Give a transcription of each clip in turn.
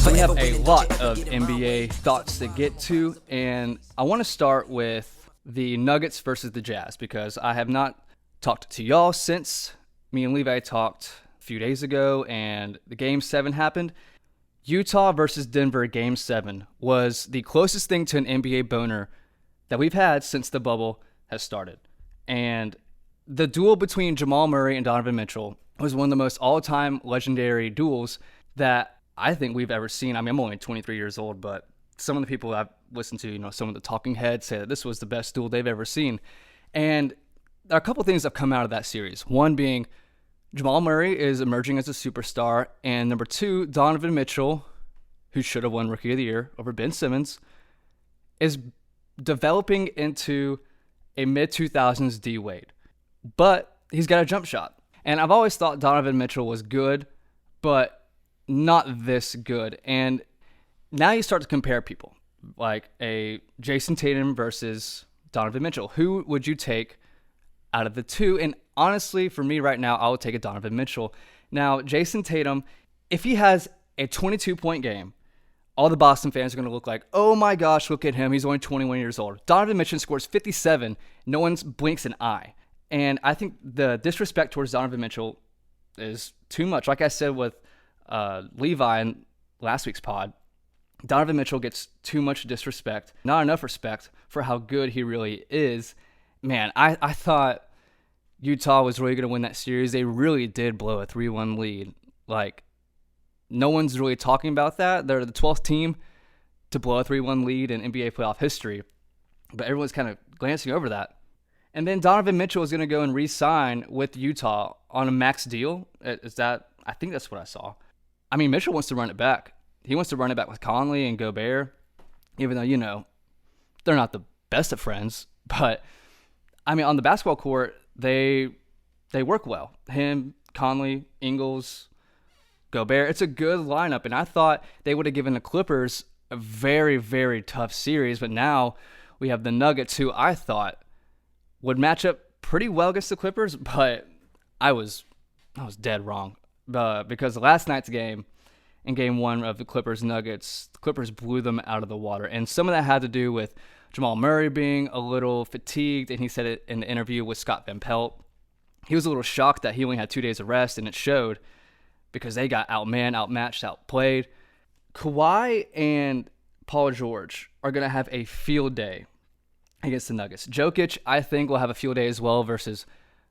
So we have a lot of NBA thoughts to get to, and I want to start with the Nuggets versus the Jazz because I have not talked to y'all since me and Levi talked a few days ago and the Game 7 happened. Utah versus Denver Game 7 was the closest thing to an NBA boner that we've had since the bubble has started. And the duel between Jamal Murray and Donovan Mitchell was one of the most all-time legendary duels that I think we've ever seen. I mean, I'm only 23 years old, but some of the people I've listened to, some of the talking heads say that this was the best duel they've ever seen. And there are a couple things that have come out of that series. One being Jamal Murray is emerging as a superstar, and number two, Donovan Mitchell, who should have won Rookie of the Year over Ben Simmons, is developing into a mid-2000s D-Wade. But he's got a jump shot. And I've always thought Donovan Mitchell was good, but not this good. And now you start to compare people, like a Jayson Tatum versus Donovan Mitchell. Who would you take out of the two? And honestly, for me right now, I would take a Donovan Mitchell. Now, Jayson Tatum, if he has a 22-point game, all the Boston fans are going to look like, oh my gosh, look at him. He's only 21 years old. Donovan Mitchell scores 57. No one blinks an eye. And I think the disrespect towards Donovan Mitchell is too much. Like I said with Levi in last week's pod, Donovan Mitchell gets too much disrespect, not enough respect for how good he really is. Man, I thought Utah was really going to win that series. They really did blow a 3-1 lead. Like, no one's really talking about that. They're the 12th team to blow a 3-1 lead in NBA playoff history, but everyone's kind of glancing over that. And then Donovan Mitchell is going to go and re-sign with Utah on a max deal. Is that? I think that's what I saw. I mean, Mitchell wants to run it back. He wants to run it back with Conley and Gobert, even though, they're not the best of friends. But, I mean, on the basketball court, they work well. Him, Conley, Ingles, Gobert. It's a good lineup, and I thought they would have given the Clippers a very, very tough series. But now we have the Nuggets, who I thought would match up pretty well against the Clippers, but I was dead wrong. Because last night's game, in Game 1 of the Clippers-Nuggets, the Clippers blew them out of the water. And some of that had to do with Jamal Murray being a little fatigued, and he said it in the interview with Scott Van Pelt. He was a little shocked that he only had 2 days of rest, and it showed because they got outmanned, outmatched, outplayed. Kawhi and Paul George are going to have a field day against the Nuggets. Jokic, I think, will have a field day as well versus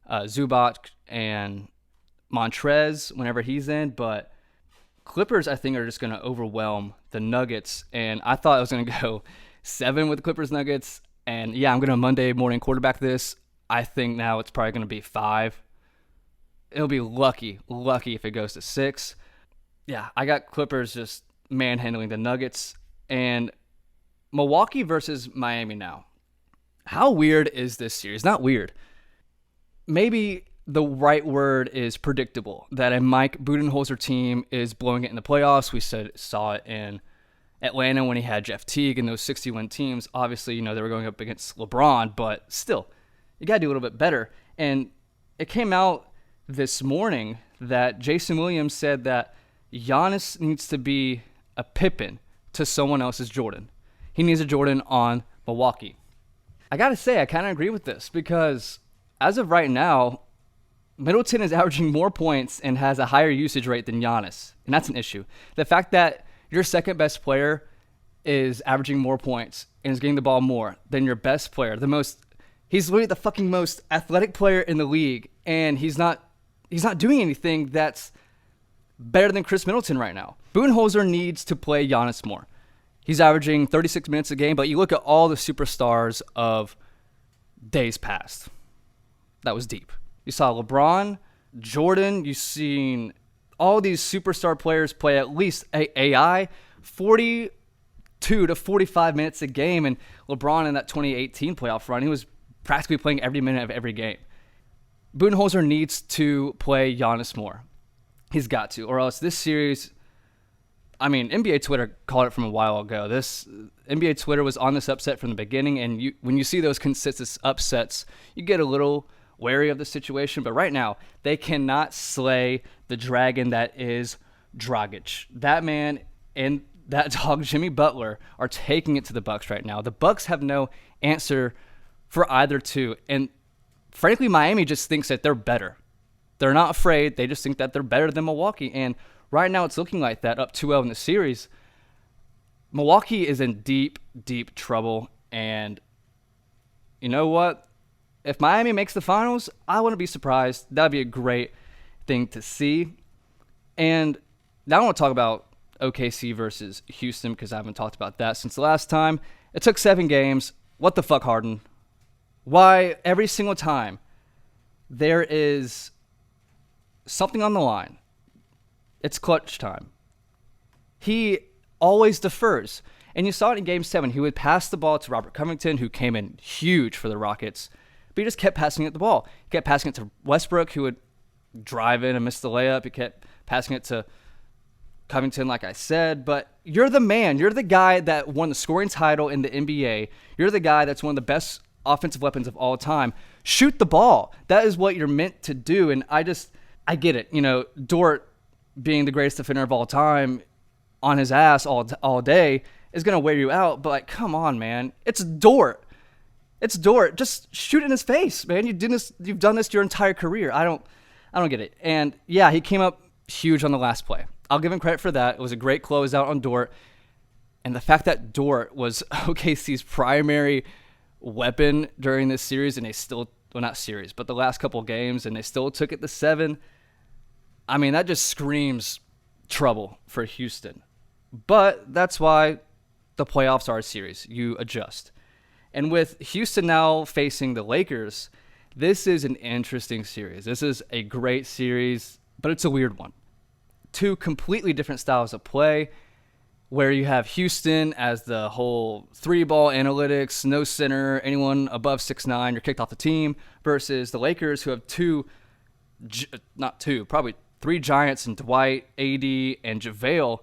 Zubac and Montrez whenever he's in, but Clippers, I think, are just going to overwhelm the Nuggets, and I thought it was going to go 7 with the Clippers-Nuggets, and yeah, I'm going to Monday morning quarterback this. I think now it's probably going to be 5. It'll be lucky if it goes to 6. Yeah, I got Clippers just manhandling the Nuggets, and Milwaukee versus Miami now. How weird is this series? Not weird. Maybe the right word is predictable, that a Mike Budenholzer team is blowing it in the playoffs. We saw it in Atlanta when he had Jeff Teague and those 60-win teams. Obviously, they were going up against LeBron, but still, you got to do a little bit better. And it came out this morning that Jason Williams said that Giannis needs to be a Pippen to someone else's Jordan. He needs a Jordan on Milwaukee. I got to say, I kind of agree with this because as of right now, Middleton is averaging more points and has a higher usage rate than Giannis, and that's an issue. The fact that your second best player is averaging more points and is getting the ball more than your best player, he's literally the fucking most athletic player in the league, and he's not doing anything that's better than Chris Middleton right now. Budenholzer needs to play Giannis more. He's averaging 36 minutes a game, but you look at all the superstars of days past. That was deep. You saw LeBron, Jordan, you've seen all these superstar players play at least AI 42 to 45 minutes a game, and LeBron in that 2018 playoff run, he was practically playing every minute of every game. Budenholzer needs to play Giannis more. He's got to, or else this series, I mean, NBA Twitter called it from a while ago. This NBA Twitter was on this upset from the beginning, and when you see those consistent upsets, you get a little wary of the situation. But right now, they cannot slay the dragon that is Dragic. That man and that dog Jimmy Butler are taking it to the Bucks right now. The Bucks have no answer for either two, and frankly, Miami just thinks that they're better. They're not afraid. They just think that they're better than Milwaukee, and right now it's looking like that, up 2-0 in the series. Milwaukee is in deep, deep trouble, and you know what? If Miami makes the finals, I wouldn't be surprised. That would be a great thing to see. And now I want to talk about OKC versus Houston because I haven't talked about that since the last time. It took 7 games. What the fuck, Harden? Why every single time there is something on the line, it's clutch time, he always defers. And you saw it in Game 7. He would pass the ball to Robert Covington, who came in huge for the Rockets, but he just kept passing it the ball. He kept passing it to Westbrook, who would drive in and miss the layup. He kept passing it to Covington, like I said. But you're the man. You're the guy that won the scoring title in the NBA. You're the guy that's one of the best offensive weapons of all time. Shoot the ball. That is what you're meant to do. And I get it. You know, Dort being the greatest defender of all time on his ass all day is going to wear you out. But, like, come on, man. It's Dort. It's Dort. Just shoot in his face, man. You've done this your entire career. I don't get it. And, yeah, he came up huge on the last play. I'll give him credit for that. It was a great closeout on Dort. And the fact that Dort was OKC's primary weapon during this series, and they still, well, not series, but the last couple of games, and they still took it to 7. I mean, that just screams trouble for Houston. But that's why the playoffs are a series. You adjust. And with Houston now facing the Lakers, this is an interesting series. This is a great series, but it's a weird one. 2 completely different styles of play, where you have Houston as the whole 3-ball analytics, no center, anyone above 6'9", you're kicked off the team, versus the Lakers, who have probably 3 giants in Dwight, AD, and JaVale.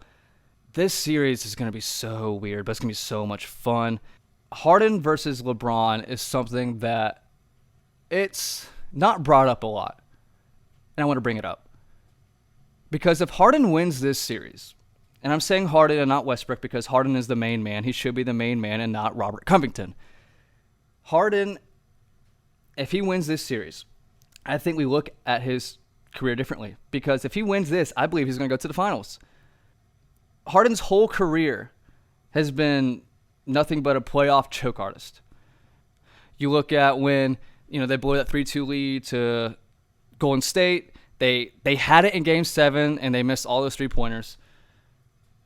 This series is going to be so weird, but it's going to be so much fun. Harden versus LeBron is something that it's not brought up a lot, and I want to bring it up. Because if Harden wins this series, and I'm saying Harden and not Westbrook because Harden is the main man. He should be the main man and not Robert Covington. Harden, if he wins this series, I think we look at his career differently. Because if he wins this, I believe he's going to go to the finals. Harden's whole career has been nothing but a playoff choke artist. You look at when they blew that 3-2 lead to Golden State. They had it in Game 7, and they missed all those 3-pointers.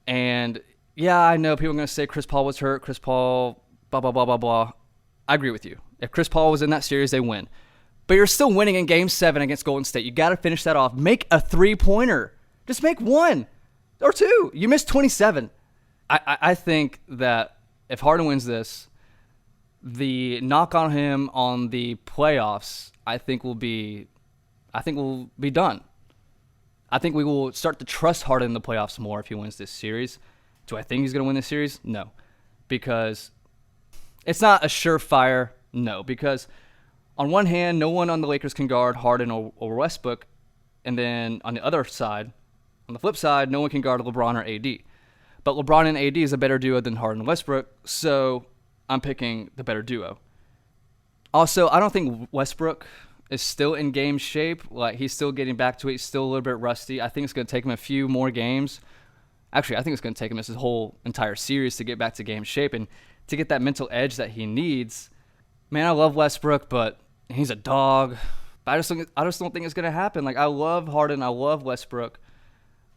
And, yeah, I know people are going to say Chris Paul was hurt, Chris Paul, blah, blah, blah, blah, blah. I agree with you. If Chris Paul was in that series, they win. But you're still winning in Game 7 against Golden State. You got to finish that off. Make a 3-pointer. Just make 1 or 2. You missed 27. I think that if Harden wins this, the knock on him on the playoffs, I think will be done. I think we will start to trust Harden in the playoffs more if he wins this series. Do I think he's going to win this series? No. Because it's not a surefire no. Because on one hand, no one on the Lakers can guard Harden or Westbrook. And then on the other side, on the flip side, no one can guard LeBron or AD. But LeBron and AD is a better duo than Harden and Westbrook. So I'm picking the better duo. Also, I don't think Westbrook is still in game shape. Like, he's still getting back to it. He's still a little bit rusty. I think it's going to take him a few more games. Actually, I think it's going to take him his whole entire series to get back to game shape and to get that mental edge that he needs. Man, I love Westbrook, but he's a dog. But I just don't think it's going to happen. Like, I love Harden. I love Westbrook.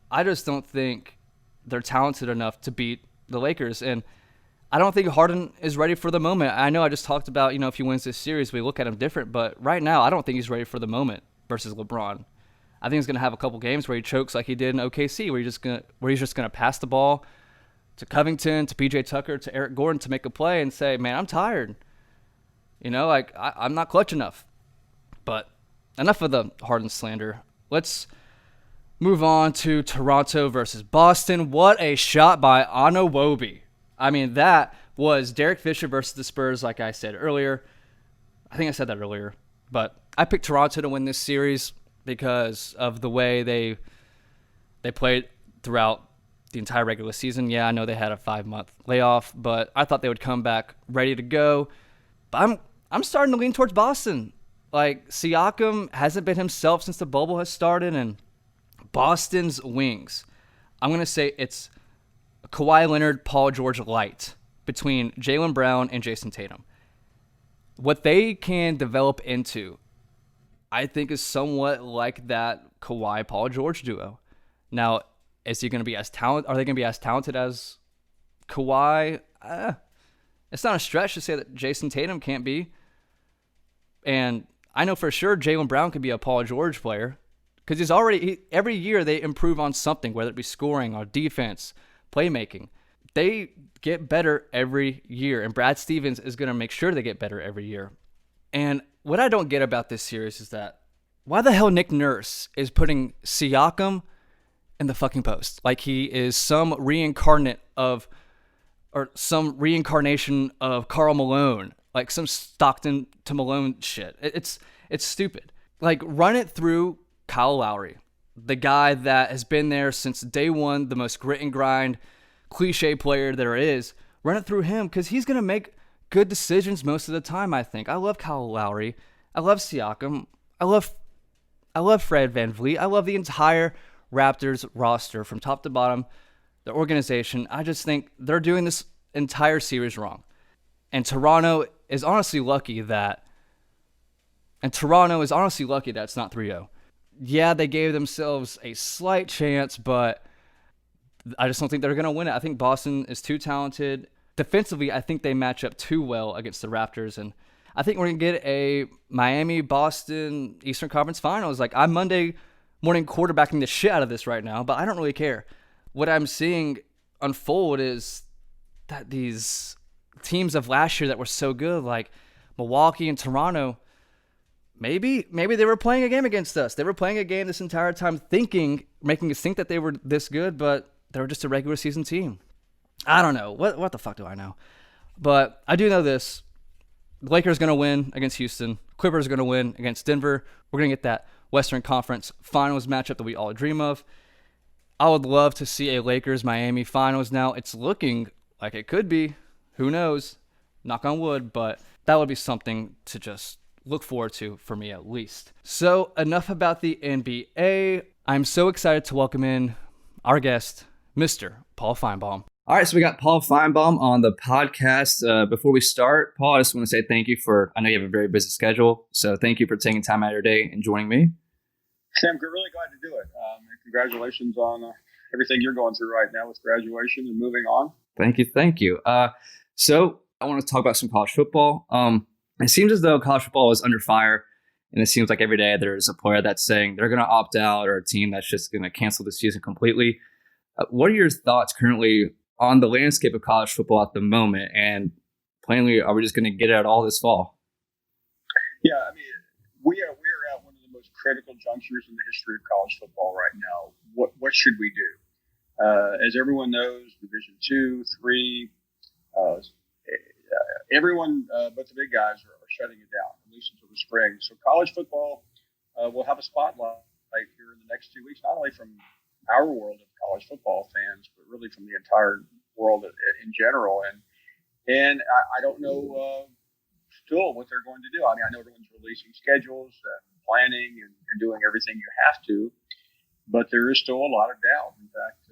I just don't think they're talented enough to beat the Lakers. And I don't think Harden is ready for the moment. I know I just talked about, if he wins this series, we look at him different. But right now, I don't think he's ready for the moment versus LeBron. I think he's going to have a couple games where he chokes like he did in OKC, where he's just going to pass the ball to Covington, to PJ Tucker, to Eric Gordon to make a play and say, man, I'm tired. I'm not clutch enough. But enough of the Harden slander. Let's move on to Toronto versus Boston. What a shot by Anunoby. I mean, that was Derek Fisher versus the Spurs, like I said earlier. I think I said that earlier. But I picked Toronto to win this series because of the way they played throughout the entire regular season. Yeah, I know they had a 5-month layoff, but I thought they would come back ready to go. But I'm starting to lean towards Boston. Like, Siakam hasn't been himself since the bubble has started, and Boston's wings, I'm going to say it's Kawhi Leonard, Paul George light between Jaylen Brown and Jayson Tatum. What they can develop into, I think, is somewhat like that Kawhi Paul George duo. Now, is he going to be as talented? Are they going to be as talented as Kawhi? It's not a stretch to say that Jayson Tatum can't be. And I know for sure Jaylen Brown could be a Paul George player because every year they improve on something, whether it be scoring or defense, playmaking. They get better every year, and Brad Stevens is going to make sure they get better every year. And what I don't get about this series is that why the hell Nick Nurse is putting Siakam in the fucking post like he is some reincarnation of Karl Malone, like some Stockton to Malone shit. It's stupid. Like, run it through Kyle Lowry, the guy that has been there since day one, the most grit and grind cliche player there is. Run it through him because he's gonna make good decisions most of the time. I think I love Kyle Lowry. I love Siakam. I love Fred VanVleet. I love the entire Raptors roster from top to bottom, the organization. I just think they're doing this entire series wrong. And Toronto is honestly lucky that it's not 3-0. Yeah, they gave themselves a slight chance, but I just don't think they're going to win it. I think Boston is too talented. Defensively, I think they match up too well against the Raptors, and I think we're going to get a Miami-Boston Eastern Conference Finals. Like, I'm Monday morning quarterbacking the shit out of this right now, but I don't really care. What I'm seeing unfold is that these teams of last year that were so good, like Milwaukee and Toronto, maybe they were playing a game against us. They were playing a game this entire time making us think that they were this good, but they were just a regular season team. I don't know. What the fuck do I know? But I do know this. The Lakers are going to win against Houston. Clippers are going to win against Denver. We're going to get that Western Conference Finals matchup that we all dream of. I would love to see a Lakers-Miami Finals now. It's looking like it could be. Who knows? Knock on wood, but that would be something to just look forward to for me at least. So enough about the NBA. I'm so excited to welcome in our guest, Mr. Paul Finebaum. All right, so we got Paul Finebaum on the podcast. Before we start, Paul, I just want to say thank you I know you have a very busy schedule, so thank you for taking time out of your day and joining me. Sam, we're really glad to do it. And congratulations on everything you're going through right now with graduation and moving on. Thank you. So I want to talk about some college football. It seems as though college football is under fire, and it seems like every day there's a player that's saying they're going to opt out or a team that's just going to cancel the season completely. What are your thoughts currently on the landscape of college football at the moment? And plainly, are we just going to get it out all this fall? Yeah, I mean, we are at one of the most critical junctures in the history of college football right now. What should we do? As everyone knows, Division 2, 3, everyone but the big guys are shutting it down, at least until the spring. So college football will have a spotlight here in the next 2 weeks, not only from our world of college football fans, but really from the entire world in general. And I don't know still what they're going to do. I mean, I know everyone's releasing schedules and planning and doing everything you have to, but there is still a lot of doubt. In fact,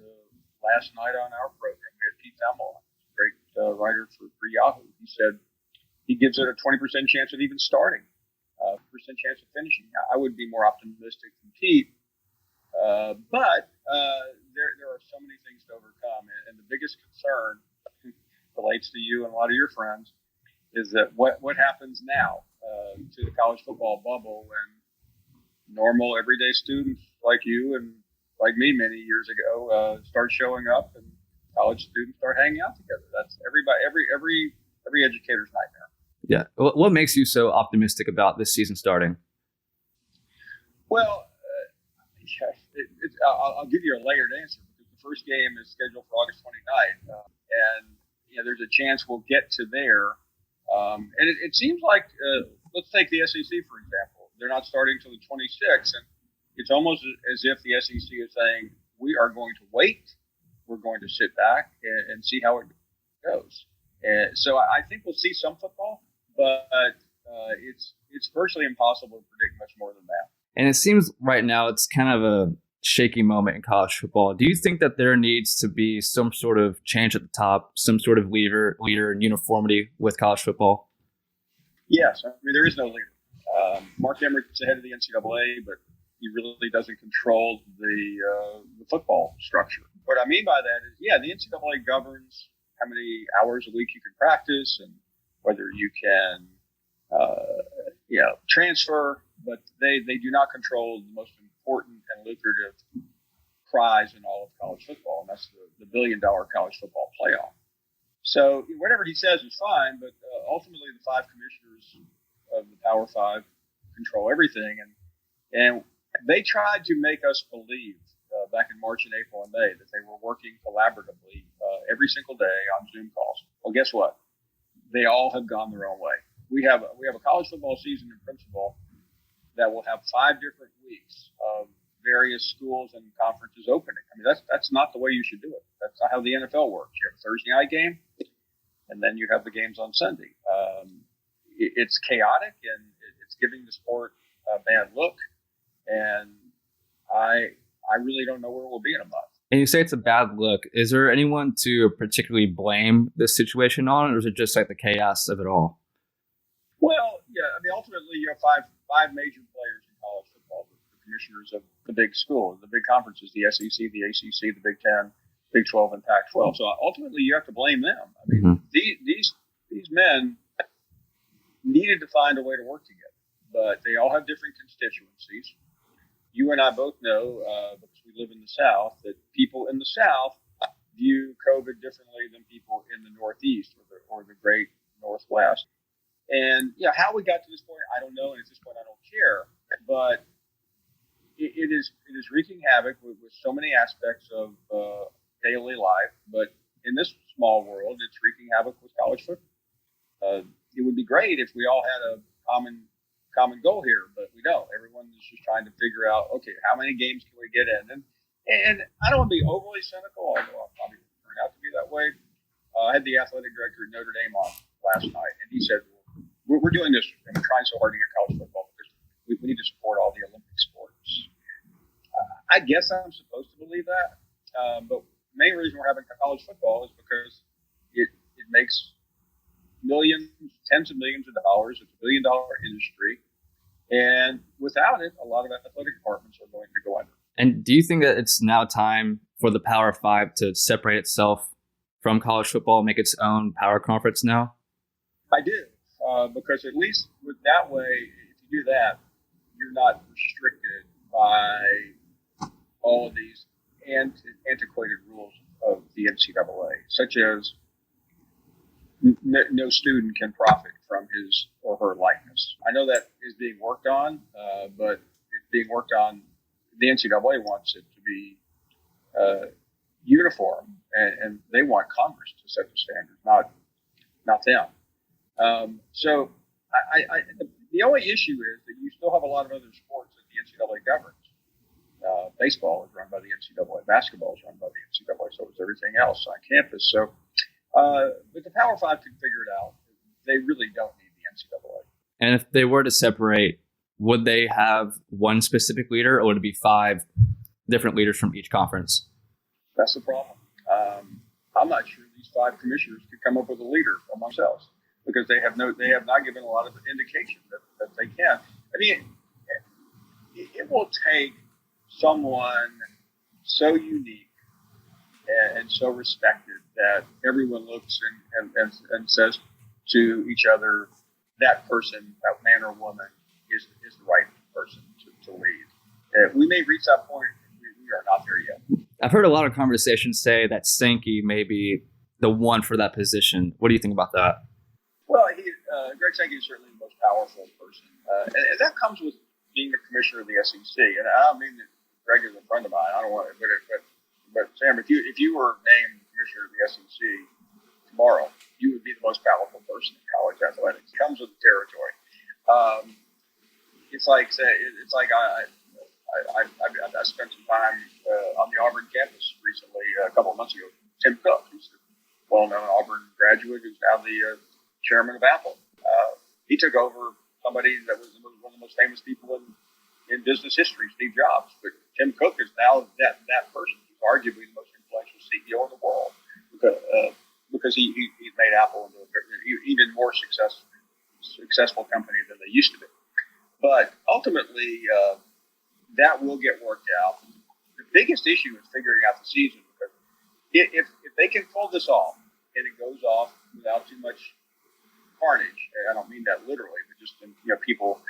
last night on our program, we had Pete Thamel, great writer for Yahoo. He said he gives it a 20% chance of even starting, 50% chance of finishing. I would be more optimistic than Pete. But there are so many things to overcome, and the biggest concern relates to you and a lot of your friends is that what happens now to the college football bubble when normal everyday students like you and like me many years ago start showing up and college students start hanging out together. That's every educator's nightmare. Yeah. What makes you so optimistic about this season starting? Well, I'll give you a layered answer because the first game is scheduled for August 29th, and there's a chance we'll get to there. And it seems like, let's take the SEC for example. They're not starting until the 26th, and it's almost as if the SEC is saying we are going to wait we're going to sit back and see how it goes. And so I think we'll see some football, but it's virtually impossible to predict much more than that. And it seems right now it's kind of a shaky moment in college football. Do you think that there needs to be some sort of change at the top, some sort of leader and uniformity with college football? Yes. I mean, there is no leader. Mark Emmerich is the head of the NCAA, but he really doesn't control the football structure. What I mean by that is, the NCAA governs how many hours a week you can practice and whether you can, transfer, but they do not control the most important and lucrative prize in all of college football, and that's the $1 billion college football playoff. So whatever he says is fine, but ultimately the five commissioners of the Power Five control everything, and they tried to make us believe back in March and April and May that they were working collaboratively every single day on Zoom calls. Well, guess what? They all have gone their own way. We have a college football season in principle that will have 5 different weeks of various schools and conferences opening. I mean, that's not the way you should do it. That's not how the NFL works. You have a Thursday night game, and then you have the games on Sunday. It's chaotic, and it's giving the sport a bad look. And I really don't know where we'll be in a month. And you say it's a bad look. Is there anyone to particularly blame this situation on, or is it just like the chaos of it all? Well, I mean, ultimately, you have five major players in college football, the commissioners of the big schools, the big conferences, the SEC, the ACC, the Big Ten, Big 12, and Pac-12. So ultimately, you have to blame them. I mean, these men needed to find a way to work together, but they all have different constituencies. You and I both know, because we live in the South, that people in the South view COVID differently than people in the Northeast or the great Northwest. And how we got to this point, I don't know, and at this point, I don't care. But it is wreaking havoc with so many aspects of daily life. But in this small world, it's wreaking havoc with college football. It would be great if we all had a common goal here, but we don't. Everyone is just trying to figure out, okay, how many games can we get in? And I don't want to be overly cynical, although I'll probably turn out to be that way. I had the athletic director at Notre Dame on last night, and he said, we're doing this and we're trying so hard to get college football because we need to support all the Olympic sports. I guess I'm supposed to believe that, but the main reason we're having college football is because it makes millions, tens of millions of dollars. It's $1 billion industry. And without it, a lot of athletic departments are going to go under. And do you think that it's now time for the Power Five to separate itself from college football and make its own power conference now? I do, because at least with that way, if you do that, you're not restricted by all of these antiquated rules of the NCAA, such as no student can profit from his or her likeness. I know that is being worked on, but it's being worked on. The NCAA wants it to be uniform, and they want Congress to set the standards, not them. So the only issue is that you still have a lot of other sports that the NCAA governs. Baseball is run by the NCAA. Basketball is run by the NCAA. So is everything else on campus. So, but the Power Five can figure it out. They really don't need the NCAA. And if they were to separate, would they have one specific leader, or would it be 5 different leaders from each conference? That's the problem. I'm not sure these 5 commissioners could come up with a leader among themselves because they have not given a lot of indication that they can. I mean, it will take someone so unique and so respected that everyone looks and says to each other, that person, that man or woman, is the right person to lead. We may reach that point. We are not there yet. I've heard a lot of conversations say that Sankey may be the one for that position. What do you think about that? Well, Greg Sankey is certainly the most powerful person. And that comes with being the commissioner of the SEC. And I don't mean that Greg is a friend of mine. I don't want to, but Sam, if you were named commissioner of the SEC tomorrow, you would be the most powerful person in college athletics. It comes with the territory. It's like I spent some time on the Auburn campus recently, a couple of months ago. Tim Cook, who's a well-known Auburn graduate, who's now the chairman of Apple. He took over somebody that was one of the most famous people in business history, Steve Jobs. But Tim Cook is now that person. He's arguably the most influential CEO in the world because he made Apple into an even more successful company than they used to be. But ultimately, that will get worked out. The biggest issue is figuring out the season, because if they can pull this off and it goes off without too much carnage, and I don't mean that literally, but just people,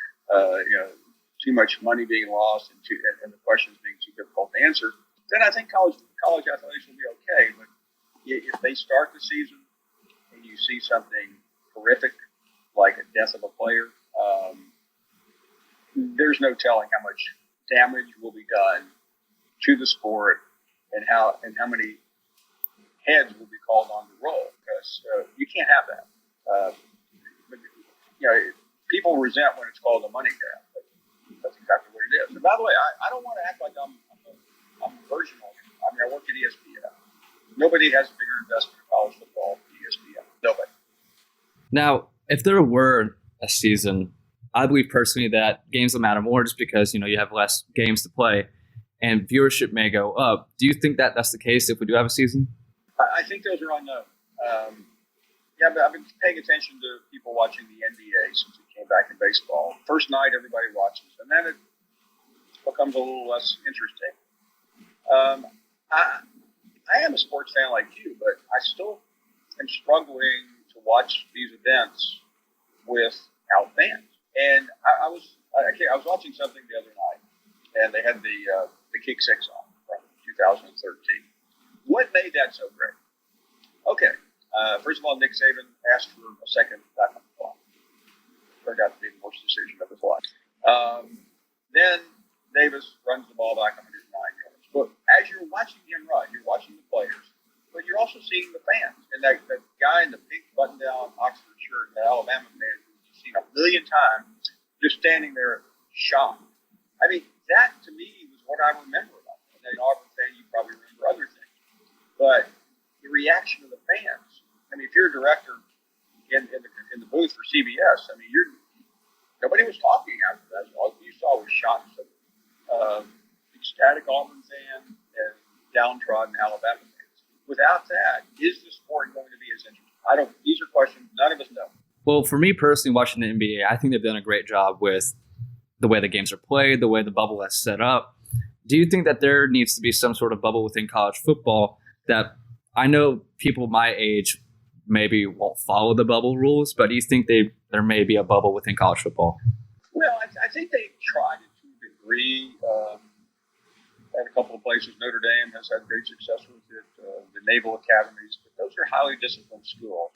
too much money being lost and the questions being too difficult to answer, then I think college athletics will be okay. But if they start the season and you see something horrific like a death of a player, there's no telling how much damage will be done to the sport and how many heads will be called on to roll, because you can't have that. People resent when it's called a money grab. But that's exactly what it is. And by the way, I don't want to act like I'm virginal. I mean, I work at ESPN. Nobody has a bigger investment in college football than ESPN. Nobody. Now, if there were a season, I believe personally that games will matter more, just because, you have less games to play and viewership may go up. Do you think that that's the case if we do have a season? I think those are unknown. I've been paying attention to people watching the NBA since it came back in baseball. First night, everybody watches, and then it becomes a little less interesting. I am a sports fan like you, but I still am struggling to watch these events without fans. And I was watching something the other night, and they had the Kick Six on from 2013. What made that so great? Okay, first of all, Nick Saban asked for a second back on the clock. Turned out to be the worst decision of his life. Then Davis runs the ball back 109 yards. But as you're watching him run, you're watching the players, but you're also seeing the fans. And that guy in the pink button-down Oxford shirt, that Alabama fan who you've seen a million times, just standing there shocked. I mean, that to me was what I remember about it. And as an Auburn fan, you probably remember other things. But the reaction of the fans, I mean, if you're a director in the booth for CBS, I mean, nobody was talking after that. All you saw was shots of ecstatic Auburn fans and downtrodden Alabama fans. Without that, is the sport going to be as interesting? These are questions none of us know. Well, for me personally, watching the NBA, I think they've done a great job with the way the games are played, the way the bubble is set up. Do you think that there needs to be some sort of bubble within college football? That I know people my age maybe won't follow the bubble rules, but do you think there may be a bubble within college football? Well, I think they tried it to a degree. At a couple of places, Notre Dame has had great success with it. The Naval Academies, but those are highly disciplined schools.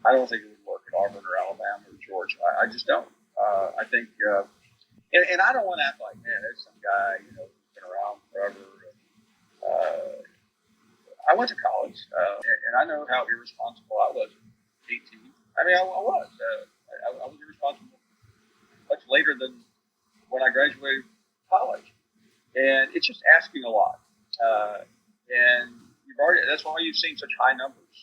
I don't think it would work at Auburn or Alabama or Georgia. I just don't. I think, and I don't want to act like, man, there's some guy, who's been around forever. I went to college, and I know how irresponsible I was at 18. I mean, I was. I was irresponsible much later than when I graduated college. And it's just asking a lot. And that's why you've seen such high numbers,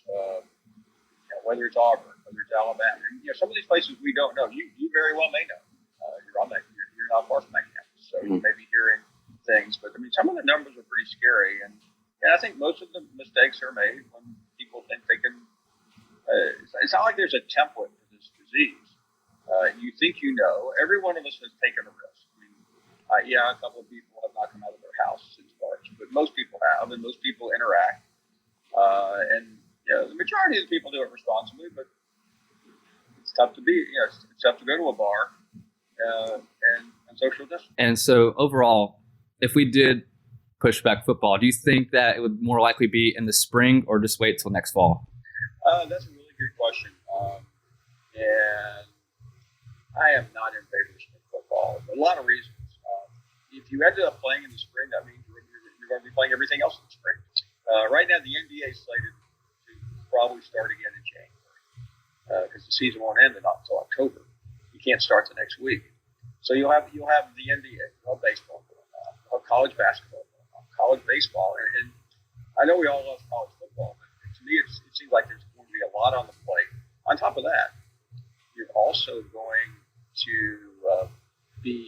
whether it's Auburn, whether it's Alabama. And, some of these places we don't know. You very well may know. You're not far from that campus, so you may be hearing things. But, I mean, some of the numbers are pretty scary. And I think most of the mistakes are made when people think they can. It's not like there's a template for this disease. You think every one of us has taken a risk. I mean, a couple of people have not come out of their house since March, but most people have, and most people interact. And the majority of the people do it responsibly, but it's tough to be. It's tough to go to a bar and social distance. And so overall, if we did push back football, do you think that it would more likely be in the spring or just wait till next fall? That's a really good question. And I am not in favor of spring football for a lot of reasons. If you end up playing in the spring, that means you're going to be playing everything else in the spring. Right now, the NBA is slated to probably start again in January because the season won't end until October. You can't start the next week, so you'll have the NBA, you'll have baseball going. college basketball, college baseball, and I know we all love college football, but to me, it seems like there's going to be a lot on the plate. On top of that, you're also going to be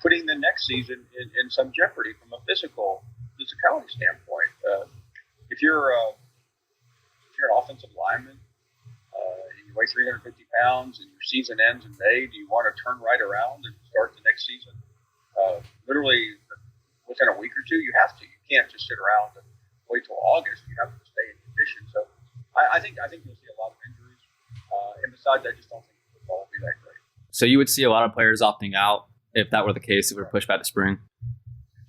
putting the next season in some jeopardy from a physicality standpoint. If you're an offensive lineman, you weigh 350 pounds, and your season ends in May, do you want to turn right around and start the next season? Literally within a week or two, you have to. You can't just sit around and wait till August. You have to stay in condition. So I think you'll see a lot of injuries. And besides, I just don't think football will be that great. So you would see a lot of players opting out if that were the case, if we were pushed back to spring?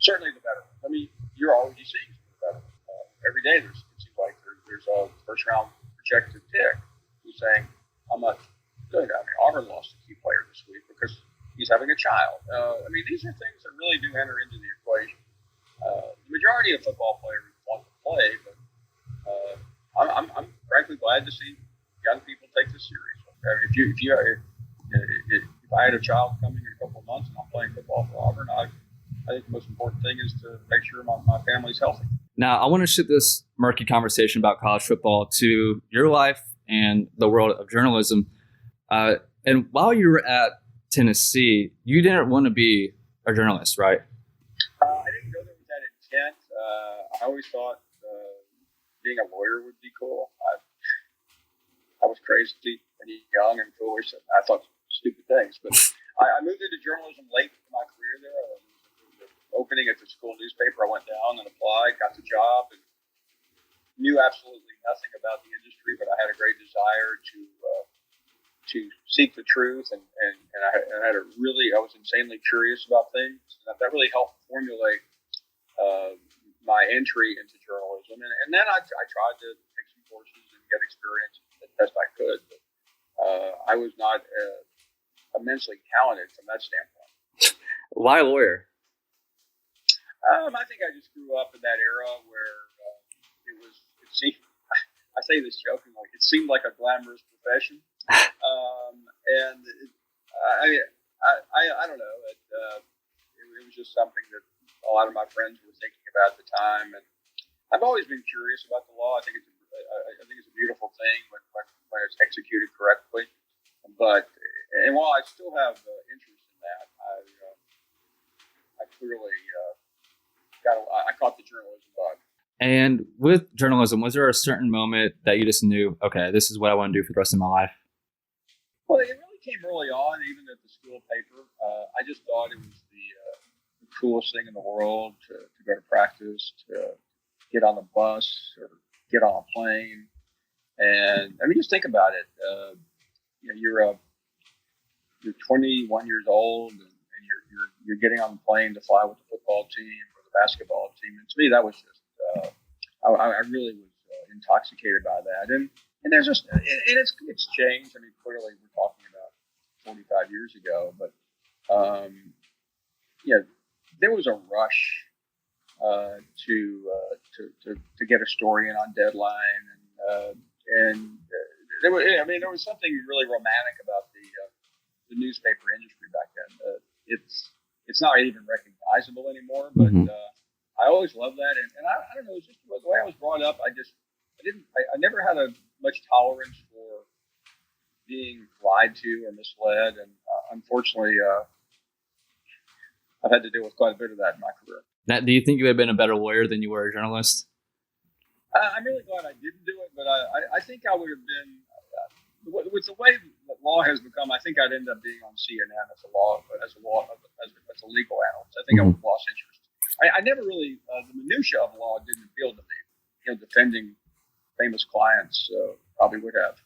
Certainly the better. I mean, you're always seeing the better. Every day it seems like there's a first round projected pick who's saying, I'm not good. I mean, Auburn lost a key player this week because he's having a child. I mean, these are things that really do enter into the equation. The majority of football players want to play, but I'm frankly glad to see young people take this seriously. I mean, if I had a child coming in a couple of months and I'm playing football for Auburn, I think the most important thing is to make sure my family's healthy. Now, I want to shift this murky conversation about college football to your life and the world of journalism. And while you were at Tennessee, you didn't want to be a journalist, right? I didn't go there with that intent. I always thought being a lawyer would be cool. I was crazy and young and foolish, and I thought stupid things. But I moved into journalism late in my career there. The opening at the school newspaper, I went down and applied, got the job, and knew absolutely nothing about the industry, but I had a great desire to seek the truth, and I was insanely curious about things. And that really helped formulate my entry into journalism. And then I tried to take some courses and get experience as best I could. But I was not immensely talented from that standpoint. Why lawyer? I think I just grew up in that era where it seemed, I say this jokingly, it seemed like a glamorous profession. And I don't know. It was just something that a lot of my friends were thinking about at the time. And I've always been curious about the law. I think it's a beautiful thing when it's executed correctly. And while I still have interest in that, I clearly I caught the journalism bug. And with journalism, was there a certain moment that you just knew, okay, this is what I want to do for the rest of my life? Well, it really came early on, even at the school paper. I just thought it was the coolest thing in the world to go to practice, to get on the bus or get on a plane. And I mean, just think about it. You're 21 years old, and you're getting on the plane to fly with the football team or the basketball team. And to me, that was just I really was intoxicated by that. And there's just it's changed. I mean, clearly we're talking about 45 years ago, but there was a rush to get a story in on deadline, and there was something really romantic about the newspaper industry back then. It's not even recognizable anymore, but I always loved that, and I don't know, it's just the way I was brought up. I never had much tolerance for being lied to or misled, and unfortunately, I've had to deal with quite a bit of that in my career. Now, do you think you would have been a better lawyer than you were a journalist? I'm really glad I didn't do it, but I think I would have been, with the way that law has become, I think I'd end up being on CNN as a legal analyst. I think I would have lost interest. I never really, the minutia of law didn't appeal to me. Defending famous clients probably would have.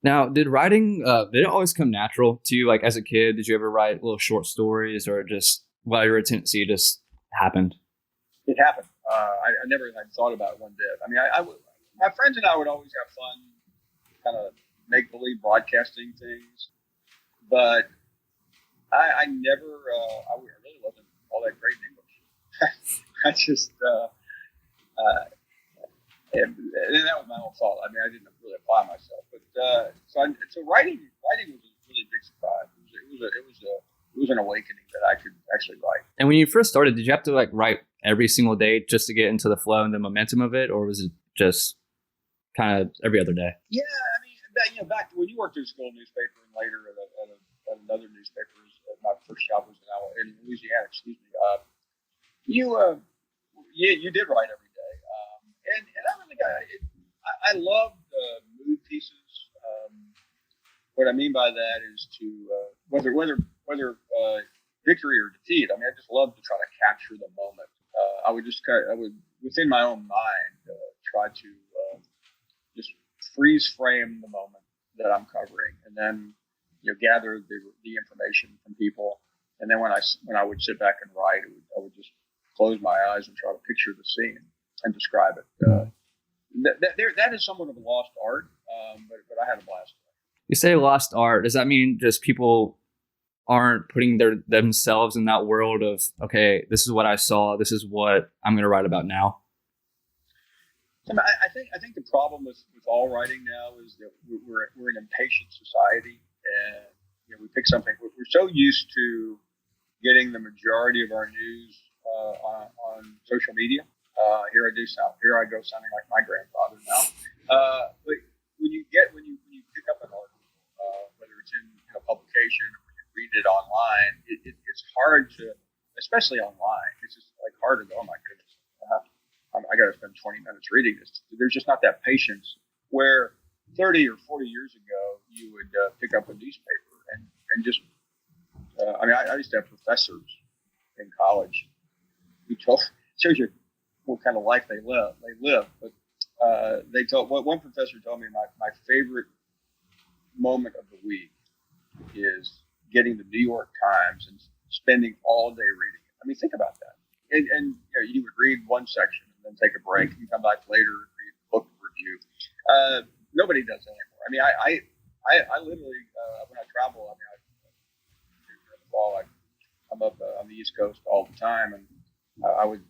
Now, did writing, did it always come natural to you? Like as a kid, did you ever write little short stories, or just while you were at Tennessee, it just happened? It happened. I never had thought about it one bit. I mean, my friends and I would always have fun, kind of make-believe broadcasting things, but I never, I really wasn't all that great in English. I just, and that was my own fault. I mean, I didn't really apply myself, but so writing was a really big surprise. It was an awakening that I could actually write. And when you first started, did you have to like write every single day just to get into the flow and the momentum of it, or was it just kind of every other day? Yeah, I mean, back when you worked at a school newspaper and later at another newspaper, my first job was in Louisiana. Excuse me. You did write every day, and I really I love mood pieces. What I mean by that is to whether victory or defeat. I mean, I just love to try to capture the moment. I would within my own mind try to just freeze frame the moment that I'm covering, and then gather the information from people. And then when I would sit back and write, I would just close my eyes and try to picture the scene and describe it. That is somewhat of a lost art, but I had a blast. You say lost art. Does that mean just people aren't putting themselves in that world of, okay, this is what I saw, this is what I'm going to write about now? I think the problem with all writing now is that we're an impatient society, and we pick something. We're so used to getting the majority of our news on social media. Here I go sounding like my grandfather now. But when you pick up an article, whether it's in publication or when you read it online, it's hard to, especially online. It's just like hard to go, oh my goodness, I got to spend 20 minutes reading this. There's just not that patience where 30 or 40 years ago you would pick up a newspaper and just. I used to have professors in college who shows you what kind of life they live. But one professor told me my favorite moment of the week is getting the New York Times and spending all day reading it. I mean, think about that. And you would read one section and then take a break and come back later and read the book review. Nobody does that anymore. I mean, I literally when I travel, in the fall, I'm up on the East Coast all the time, and I would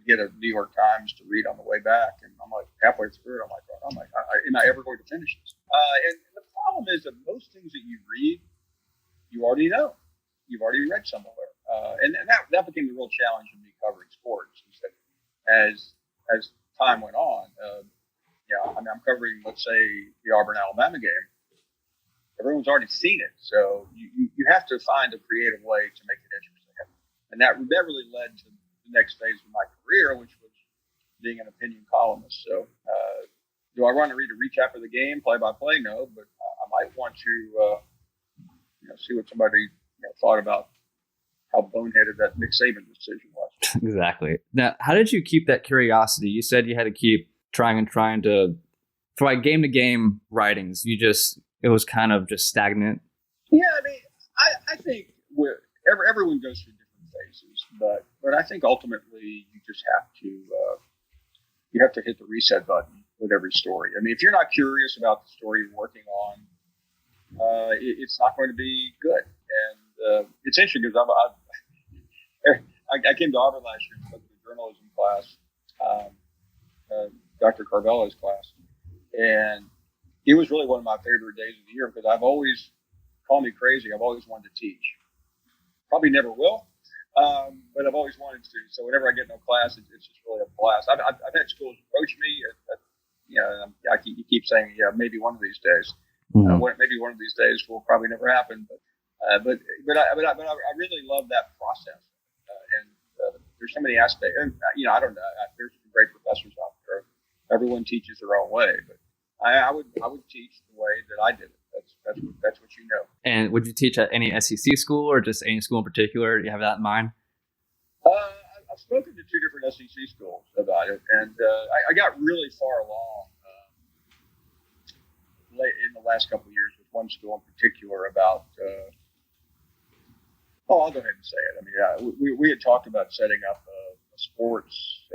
get a New York Times to read on the way back, and I'm like halfway through it, I'm like, oh my God, am I ever going to finish this? And the problem is that most things that you read, you already know, you've already read somewhere, and that became the real challenge in me covering sports. Is that as time went on, I'm covering, let's say, the Auburn-Alabama game. Everyone's already seen it, so you have to find a creative way to make it interesting, and that really led to the next phase of my career, which was being an opinion columnist. So, do I want to read a recap of the game, play-by-play? No, but I might want to, see what somebody thought about how boneheaded that Nick Saban decision was. Exactly. Now, how did you keep that curiosity? You said you had to keep trying to, for like game to game writings. It was kind of just stagnant. Yeah, I mean, I think everyone goes through different phases, but I think ultimately you just have to hit the reset button with every story. I mean, if you're not curious about the story you're working on, it's not going to be good. And it's interesting because I came to Auburn last year and took the journalism class, Dr. Carvello's class, and it was really one of my favorite days of the year because I've always, call me crazy, I've always wanted to teach. Probably never will, but I've always wanted to. So whenever I get in a class, it's just really a blast. I've had schools approach me. You keep saying, yeah, maybe one of these days. Mm-hmm. Maybe one of these days will probably never happen. But I really love that process. There's so many aspects. And, I don't know. There's some great professors out there. Everyone teaches their own way, but I would teach the way that I did it. That's what you know. And would you teach at any SEC school or just any school in particular? Do you have that in mind? I've spoken to two different SEC schools about it, and I got really far along late in the last couple of years with one school in particular about. I'll go ahead and say it. I mean, we had talked about setting up a sports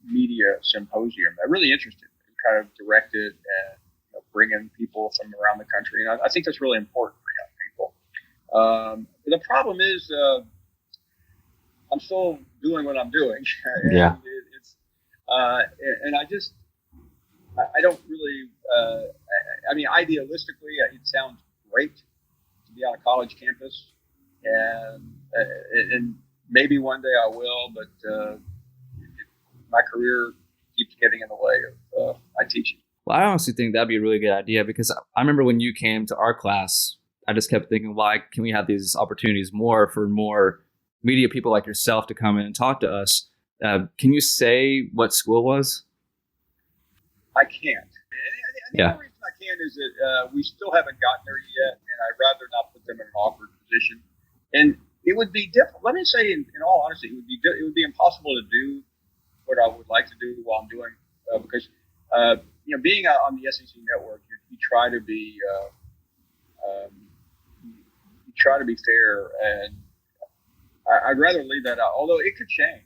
media symposium. That really interested me, kind of directed and bring in people from around the country. And I think that's really important for young people. But the problem is I'm still doing what I'm doing. And yeah. And I don't really, idealistically, it sounds great to be on a college campus and maybe one day I will, but my career keeps getting in the way of my teaching. Well, I honestly think that'd be a really good idea, because I remember when you came to our class, I just kept thinking, why can we have these opportunities for more media people like yourself to come in and talk to us? Can you say what school was? I can't. And the only reason I can't is that we still haven't gotten there yet, and I'd rather not put them in an awkward position. And it would be difficult. Let me say, in all honesty, it would be impossible to do what I would like to do while I'm doing, because being on the SEC network, you try to be fair, and I'd rather leave that out. Although it could change.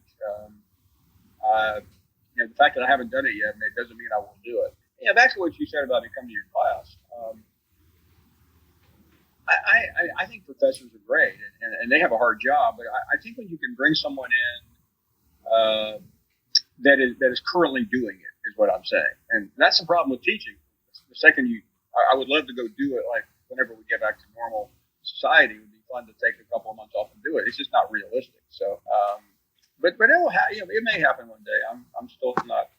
The fact that I haven't done it yet, it doesn't mean I won't do it. Yeah, back to what you said about me coming to your class. I think professors are great, and they have a hard job. But I think when you can bring someone in that is currently doing it, is what I'm saying. And that's the problem with teaching. The second I would love to go do it, like whenever we get back to normal society. It would be fun to take a couple of months off and do it. It's just not realistic. So, but it will it may happen one day. I'm still not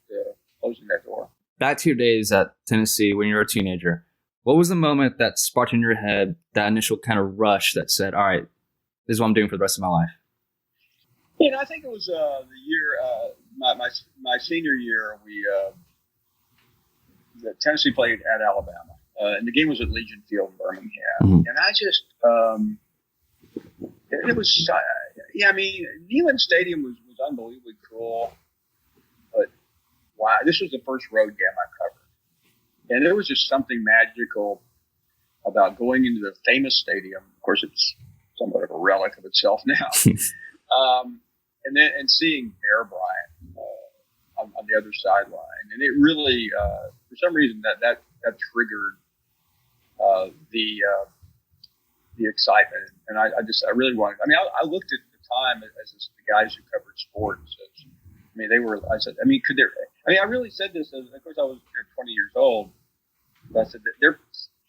closing that door. Back to your days at Tennessee when you were a teenager, what was the moment that sparked in your head, that initial kind of rush that said, all right, this is what I'm doing for the rest of my life? I think it was the year, my senior year, Tennessee played at Alabama. And the game was at Legion Field in Birmingham. Mm-hmm. And I just, it was, Neyland Stadium was unbelievably cool. But wow, this was the first road game I covered. And there was just something magical about going into the famous stadium. Of course, it's somewhat of a relic of itself now. And seeing Bear Bryant on the other sideline. And it really, for some reason, that triggered the excitement, and I really wanted. I looked at the time as the guys who covered sports. They were. I said, could there? I really said this. Of course, I was 20 years old. But I said that there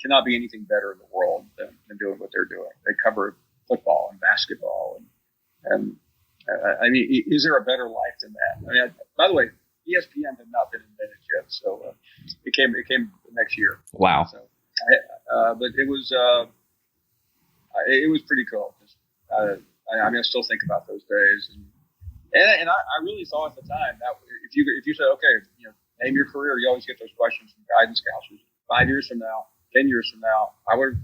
cannot be anything better in the world than doing what they're doing. They cover football and basketball, and is there a better life than that? By the way, ESPN had not been invented yet, so it came the next year. Wow. So, but it was pretty cool. I still think about those days, and I really thought at the time that if you said, okay, name your career, you always get those questions from guidance counselors. 5 years from now, 10 years from now, I would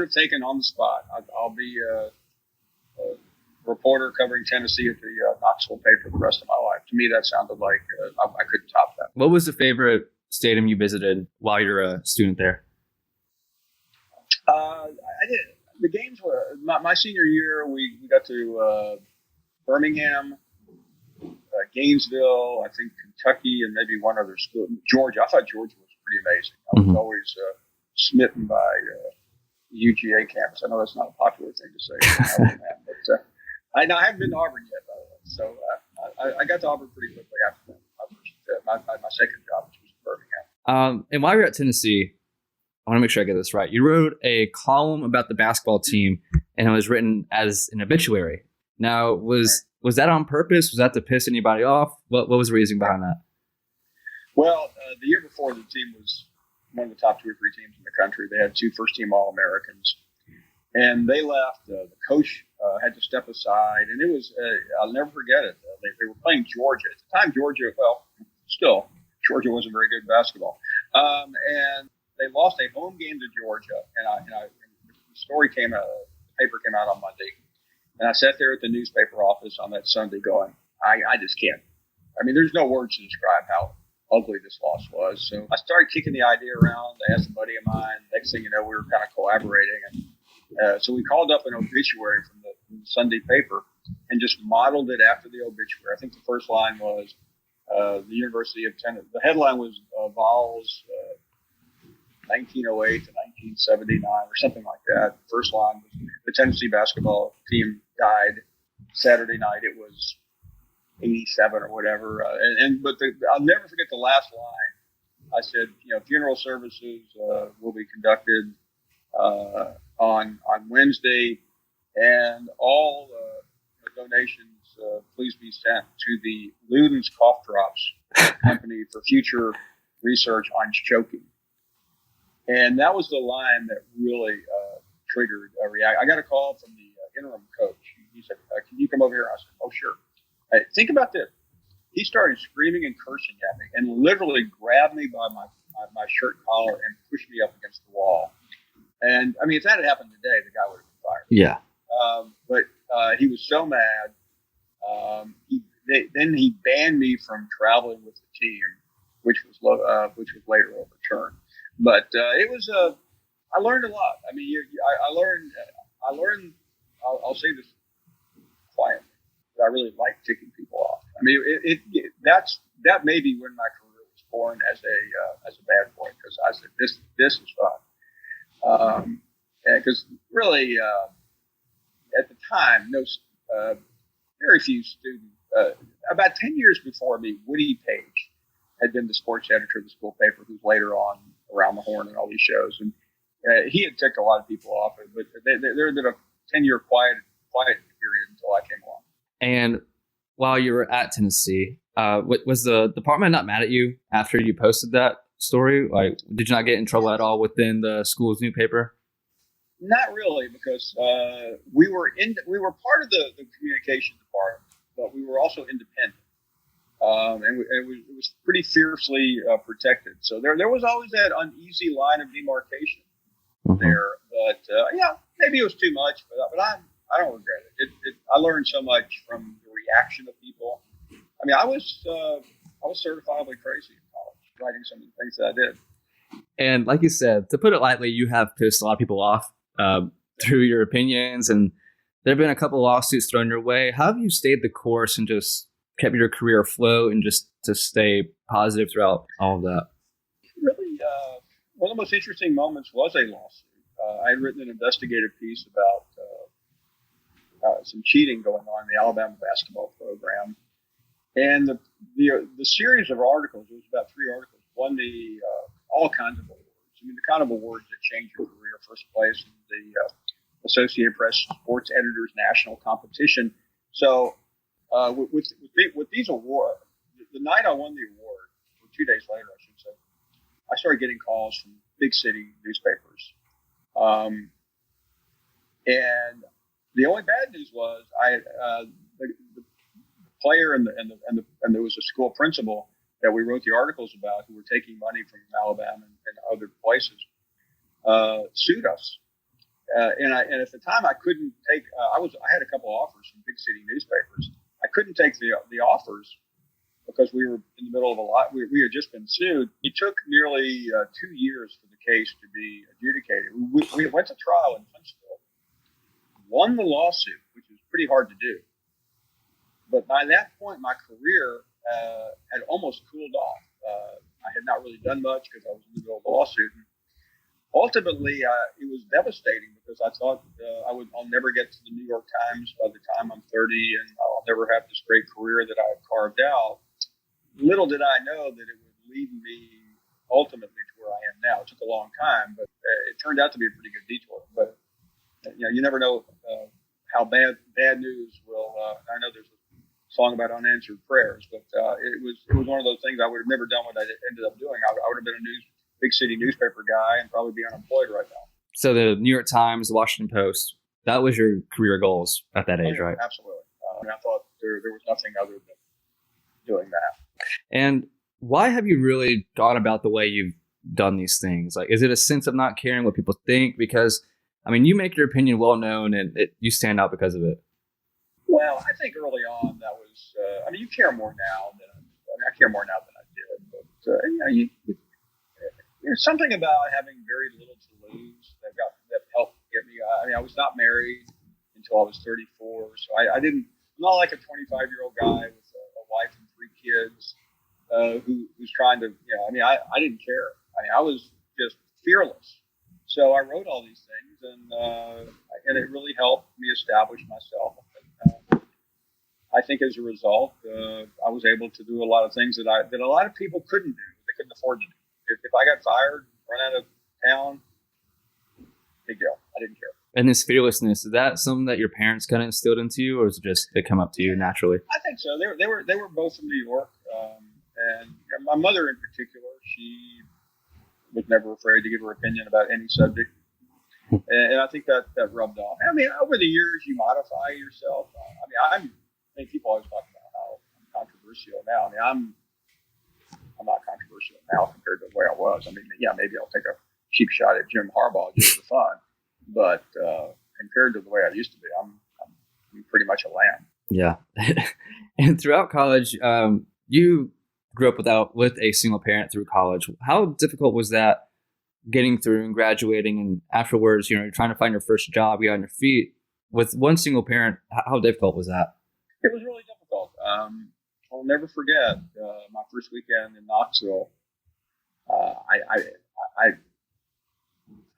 have taken on the spot. I'll be a reporter covering Tennessee at the Knoxville paper the rest of my life. To me, that sounded like I couldn't top that. What was the favorite stadium you visited while you're a student there? I did. The games were my senior year. We got to Birmingham, Gainesville, I think Kentucky, and maybe one other school. Georgia. I thought Georgia was pretty amazing. I was always smitten by the UGA campus. I know that's not a popular thing to say, but I haven't been to Auburn yet, by the way. So I got to Auburn pretty quickly after that. My second job, which was in Birmingham. And while you're at Tennessee, I want to make sure I get this right. You wrote a column about the basketball team, and it was written as an obituary. Now, was that on purpose? Was that to piss anybody off? What was the reason behind that? Well, the year before, the team was one of the top 2 or 3 teams in the country. They had 2 first-team All-Americans, and they left. The coach had to step aside, and it was I'll never forget it. They were playing Georgia at the time. Georgia wasn't very good at basketball, and they lost a home game to Georgia. And the story came out. The paper came out on Monday, and I sat there at the newspaper office on that Sunday, going, I just can't. There's no words to describe how ugly this loss was. So I started kicking the idea around. I asked a buddy of mine. Next thing you know, we were kind of collaborating, and so we called up an obituary from the Sunday paper and just modeled it after the obituary. I think the first line was the University of Tennessee. The headline was Vols 1908 to 1979 or something like that. The first line was the Tennessee basketball team died Saturday night. It was 87 or whatever. I'll never forget the last line. I said, funeral services will be conducted on Wednesday, and all donations, please be sent to the Luden's Cough Drops Company for future research on choking. And that was the line that really triggered a reaction. I got a call from the interim coach. He said, "Can you come over here?" I said, "Oh, sure." Hey, think about this. He started screaming and cursing at me and literally grabbed me by my shirt collar and pushed me up against the wall. And, I mean, if that had happened today, the guy would have been fired. Yeah. But he was so mad. Then he banned me from traveling with the team, which was later overturned. But it was I learned a lot. I mean, I learned. I'll say this quietly. I really like ticking people off. I mean, that may be when my career was born as a bad boy, because I said this is fun. Because really, at the time, very few students. About 10 years before me, Woody Page had been the sports editor of the school paper, who's later on Around the Horn and all these shows, and he had ticked a lot of people off. But there had been a 10-year quiet period until I came along. And while you were at Tennessee, was the department not mad at you after you posted that story? Like, did you not get in trouble at all within the school's newspaper? Not really, because we were part of the communication department, but we were also independent, and it was pretty fiercely protected. So there was always that uneasy line of demarcation there. But yeah, maybe it was too much, but I don't regret it. I learned so much from the reaction of people. I mean, I was certifiably crazy in college, writing some of the things that I did. And like you said, to put it lightly, you have pissed a lot of people off through your opinions, and there have been a couple of lawsuits thrown your way. How have you stayed the course and just kept your career afloat and just to stay positive throughout all of that? Really, one of the most interesting moments was a lawsuit. I had written an investigative piece about some cheating going on in the Alabama basketball program, and the series of articles, it was about 3 articles, won the all kinds of awards. I mean, the kind of awards that change your career. First place in the Associated Press Sports Editors National Competition. So with these awards, the night I won the award, or 2 days later, I should say, I started getting calls from big city newspapers. And the only bad news was the player and there was a school principal that we wrote the articles about, who were taking money from Alabama and other places, sued us. And at the time I couldn't take. I had a couple offers from big city newspapers. I couldn't take the offers because we were in the middle of a lot. We had just been sued. It took nearly 2 years for the case to be adjudicated. We went to trial in Huntsville, won the lawsuit, which was pretty hard to do. But by that point, my career had almost cooled off. I had not really done much because I was in the middle of a lawsuit. And ultimately, it was devastating because I thought I'll never get to the New York Times by the time I'm 30, and I'll never have this great career that I have carved out. Little did I know that it would lead me ultimately to where I am now. It took a long time, but it turned out to be a pretty good detour. But you never know how bad news will. I know there's a song about unanswered prayers, but it was one of those things I would have never done what I ended up doing. I would have been a big city newspaper guy and probably be unemployed right now. So the New York Times, the Washington Post, that was your career goals at that age, right? Absolutely. And I thought there was nothing other than doing that. And why have you really gone about the way you've done these things? Like, is it a sense of not caring what people think? Because, I mean, you make your opinion well known and you stand out because of it. Well, I think early on that was, you care more now I care more now than I did. But, there's something about having very little to lose that helped get me. I was not married until I was 34, so I'm not like a 25-year-old guy with a wife and 3 kids who's trying to. I didn't care. I was just fearless. So I wrote all these things, and it really helped me establish myself. I think as a result, I was able to do a lot of things that a lot of people couldn't do. They couldn't afford to do. If I got fired, run out of town, big deal. I didn't care. And this fearlessness, is that something that your parents kind of instilled into you, or is it just they come up to you naturally? I think so. They were both from New York, and my mother in particular, she was never afraid to give her opinion about any subject, and I think that rubbed off. I mean, over the years, you modify yourself. I think people always talk about how I'm controversial now. I mean, I'm not controversial now compared to the way I was. I mean, yeah, maybe I'll take a cheap shot at Jim Harbaugh just for fun, but compared to the way I used to be, I'm pretty much a lamb. Yeah. And throughout college, you grew up with a single parent through college. How difficult was that getting through and graduating, and afterwards, you're trying to find your first job, get on your feet with one single parent? How difficult was that? It was really difficult. I'll never forget my first weekend in Knoxville.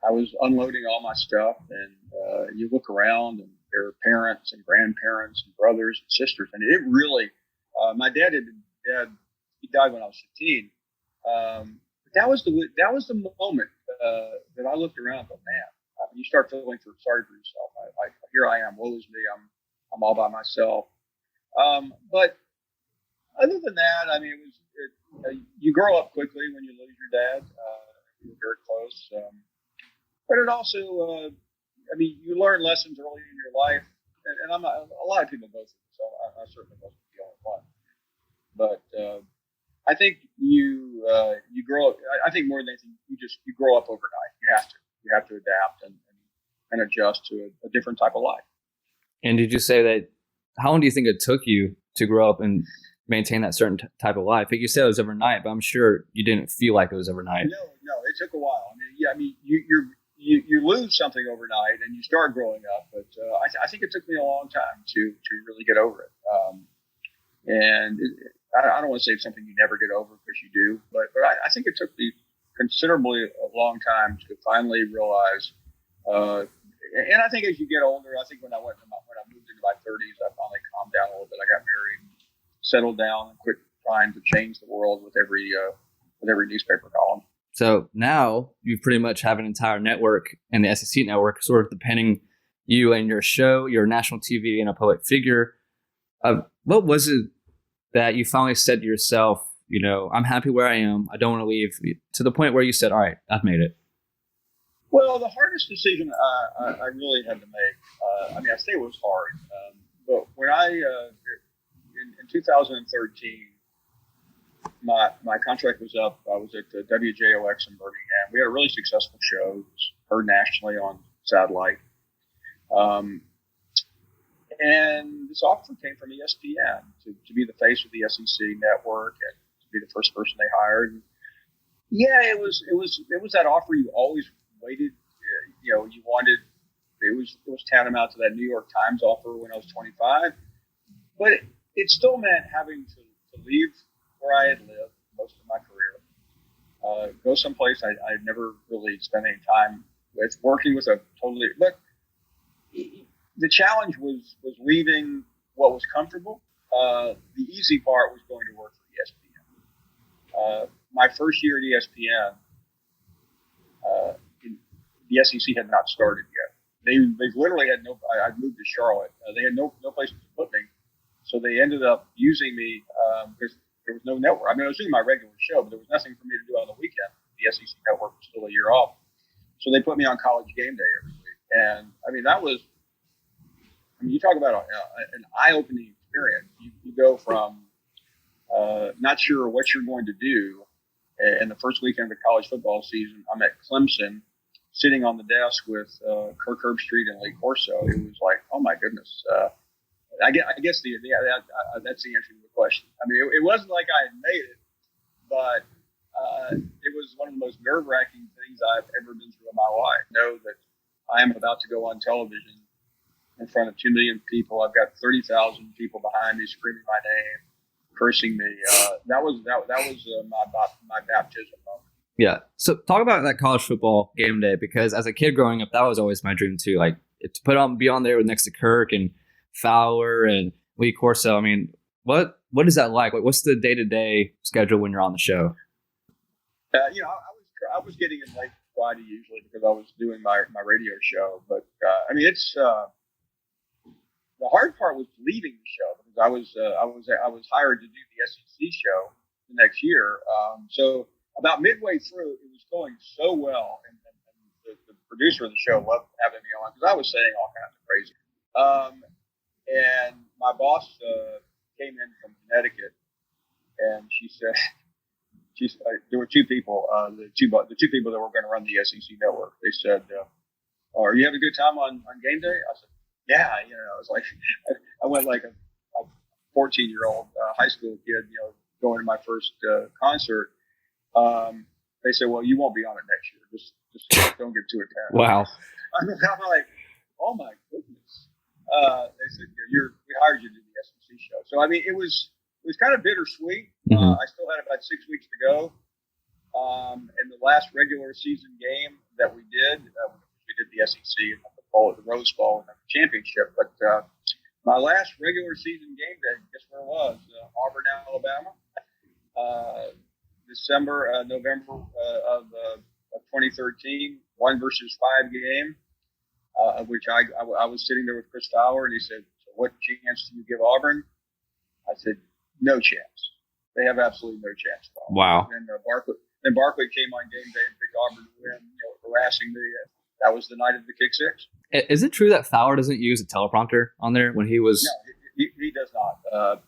I was unloading all my stuff, and you look around, and there are parents and grandparents and brothers and sisters, and it really. My dad had been dead. He died when I was 15. But that was the moment that I looked around and thought, man, you start feeling sorry for yourself. Here I am, woe is me. I'm all by myself. But other than that, I mean, you grow up quickly when you lose your dad. We were very close. But it also, you learn lessons early in your life, and a lot of people go through this, so I certainly wasn't the only one. But I think you grow up. I think more than anything, you grow up overnight. You have to adapt and adjust to a different type of life. And did you say that? How long do you think it took you to grow up and maintain that certain type of life? You said it was overnight, but I'm sure you didn't feel like it was overnight. No, it took a while. You lose something overnight and you start growing up, but I think it took me a long time to really get over it. I don't want to say it's something you never get over, because you do, but I think it took me considerably a long time to finally realize. And I think as you get older, I think when I moved into my 30s, I finally calmed down a little bit. I got married, settled down, and quit trying to change the world with every newspaper column. So now you pretty much have an entire network, and the SEC network, sort of depending you and your show, your national TV, and a public figure. What was it that you finally said to yourself, I'm happy where I am, I don't want to leave, to the point where you said, all right, I've made it? Well, the hardest decision I really had to make, I say it was hard, but when in 2013, my contract was up. I was at the WJOX in Birmingham. We had a really successful show. It was heard nationally on satellite. And this offer came from ESPN to be the face of the SEC network and to be the first person they hired. And yeah, it was that offer you always waited. You wanted. It was tantamount to that New York Times offer when I was 25, but it still meant having to leave where I had lived most of my career, go someplace I'd never really spent any time with, working with but the challenge was leaving what was comfortable. The easy part was going to work for ESPN. My first year at ESPN, the SEC had not started yet. They literally had no. I moved to Charlotte. They had no place to put me, so they ended up using me because there was no network. I was doing my regular show, but there was nothing for me to do on the weekend. The SEC network was still a year off, so they put me on College Game Day every week. And that was. You talk about an eye-opening experience. You go from not sure what you're going to do, and the first weekend of the college football season, I'm at Clemson, sitting on the desk with Kirk Herbstreit and Lee Corso. It was like, oh my goodness. I guess that's the answer to the question. It wasn't like I had made it, but it was one of the most nerve-wracking things I've ever been through in my life. Know that I am about to go on television in front of 2 million people. I've got 30,000 people behind me screaming my name, cursing me. That was my baptism moment. Yeah. So talk about that college football game day, because as a kid growing up, that was always my dream too. Like to be on there next to Kirk and Fowler and Lee Corso. What is that like? What's the day-to-day schedule when you're on the show? I was getting in late Friday usually because I was doing my radio show. But I mean, it's the hard part was leaving the show because I was hired to do the SEC show the next year. So about midway through, it was going so well, and the producer of the show loved having me on because I was saying all kinds of crazy. And my boss came in from Connecticut, and she said, there were two people, the two people that were going to run the SEC network. They said, "Oh, are you having a good time on game day?" I said, "Yeah." I was like, I went like a 14-year-old high school kid, going to my first concert. They said, "Well, you won't be on it next year. Just don't get too attached." Wow. I'm like, "Oh my goodness." They said, "We hired you to do the SEC show." So I mean, it was kind of bittersweet. I still had about 6 weeks to go. And the last regular season game that we did the SEC and the Rose Bowl and the championship. But my last regular season game day, guess where it was? Auburn, Alabama. November of 2013, 1 versus 5 game, of which I was sitting there with Chris Fowler, and he said, "So what chance do you give Auburn?" I said, "No chance. They have absolutely no chance." Wow. And Barkley came on game day and picked Auburn to win, harassing me. That was the night of the kick six. Is it true that Fowler doesn't use a teleprompter on there when he was? No, he does not.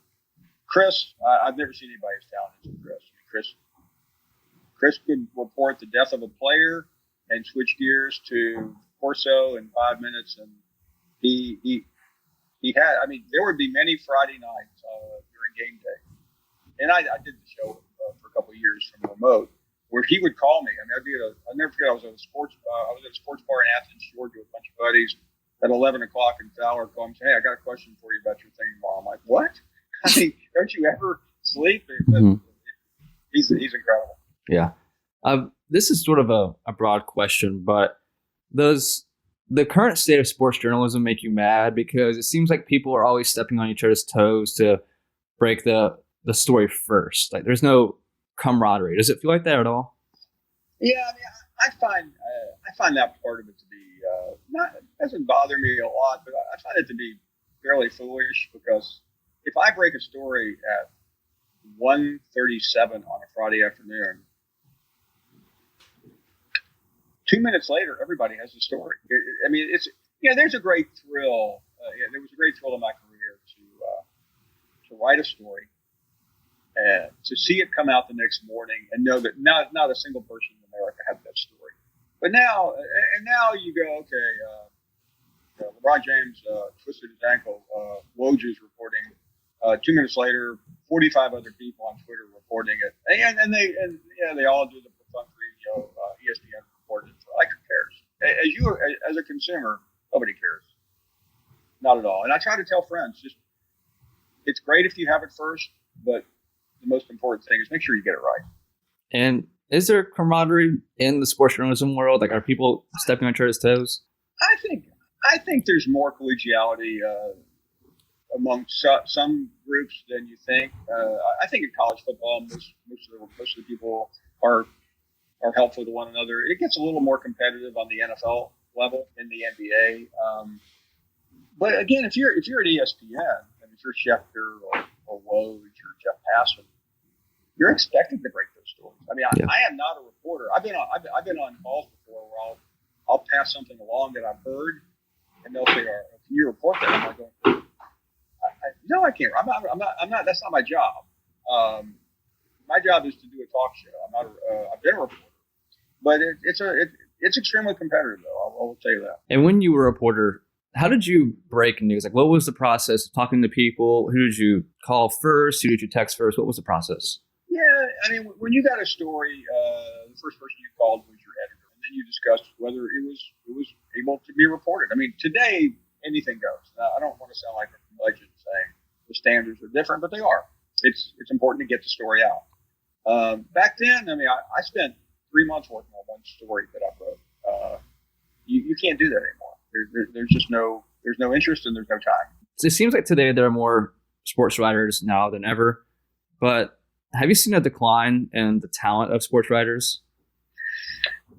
Chris, I've never seen anybody as talented as Chris. Chris could report the death of a player and switch gears to Corso in 5 minutes, and he had. I mean, there would be many Friday nights during game day, and I did the show for a couple of years from remote, where he would call me. I mean, I'll never forget. I was at a sports bar in Athens, Georgia, with a bunch of buddies at 11 o'clock, and Fowler called me and said, "Hey, I got a question for you about your thing tomorrow." I'm like, "What? I mean, don't you ever sleep?" He's incredible. Yeah. This is sort of a broad question, but does the current state of sports journalism make you mad? Because it seems like people are always stepping on each other's toes to break the story first. Like, there's no camaraderie. Does it feel like that at all? Yeah, I mean, I find that part of it to be it doesn't bother me a lot, but I find it to be fairly foolish because if I break a story at 1:37 on a Friday afternoon, 2 minutes later, everybody has the story. I mean, there's a great thrill. There was a great thrill in my career to write a story, and to see it come out the next morning and know that not a single person in America had that story. But now you go, okay, LeBron James twisted his ankle. Woj's reporting. 2 minutes later, 45 other people on Twitter reporting it, and they all do the perfunctory, ESPN reported it. Like, who cares? As a consumer, nobody cares. Not at all. And I try to tell friends, it's great if you have it first, but the most important thing is make sure you get it right. And is there camaraderie in the sports journalism world? Like, are people stepping on each other's toes? I think there's more collegiality among some groups than you think. I think in college football, most of the people are helpful to one another. It gets a little more competitive on the NFL level, in the NBA. But again, if you're at ESPN and if you're Schefter or Woj or Jeff Passan, you're expected to break those stories. I mean, I am not a reporter. I've been on calls before where I'll pass something along that I've heard, and they'll say, "Can you report that?" I'm like, "No, I can't. I'm not. That's not my job. My job is to do a talk show. I've been a reporter, but it's extremely competitive, though. I will tell you that." And when you were a reporter, how did you break news? Like, what was the process of talking to people? Who did you call first? Who did you text first? What was the process? Yeah, I mean, when you got a story, the first person you called was your editor, and then you discussed whether it was able to be reported. I mean, today anything goes. I don't want to sound like a legend saying the standards are different, but they are. It's important to get the story out. Back then, I mean, I spent 3 months working on one story that I wrote. You can't do that anymore. There's no interest and there's no time. So it seems like today there are more sports writers now than ever, but have you seen a decline in the talent of sports writers?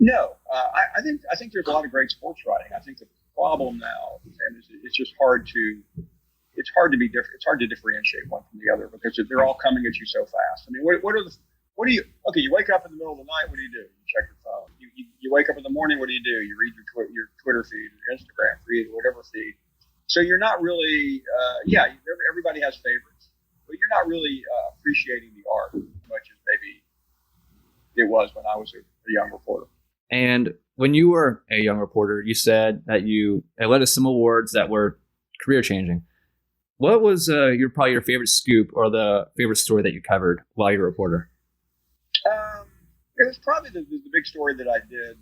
No, I think there's a lot of great sports writing. I think the problem now, Sam, is it's just hard to be different. It's hard to differentiate one from the other because they're all coming at you so fast. I mean, what do you? Okay, you wake up in the middle of the night. What do? You check your phone. You wake up in the morning. What do? You read your Twitter feed, your Instagram feed, whatever feed. So you're not really, everybody has favorites, but you're not really appreciating the art as much as maybe it was when I was a young reporter. And when you were a young reporter, you said that you led us some awards that were career changing. What was probably your favorite scoop or the favorite story that you covered while you were a reporter? It was probably the big story that I did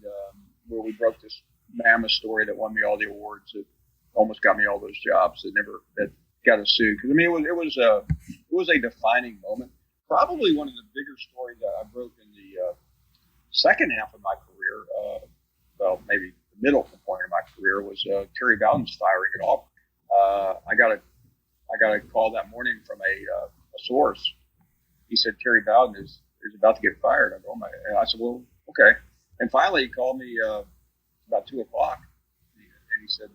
where we broke this mammoth story that won me all the awards that almost got me all those jobs that got us sued. Because I mean, it was a defining moment. Probably one of the bigger stories that I broke in the second half of my career. Maybe the middle point of my career was Terry Bowden's firing at Auburn. I got a call that morning from a source. He said Terry Bowden is about to get fired. And I said, well, okay. And finally, he called me about 2:00, and he said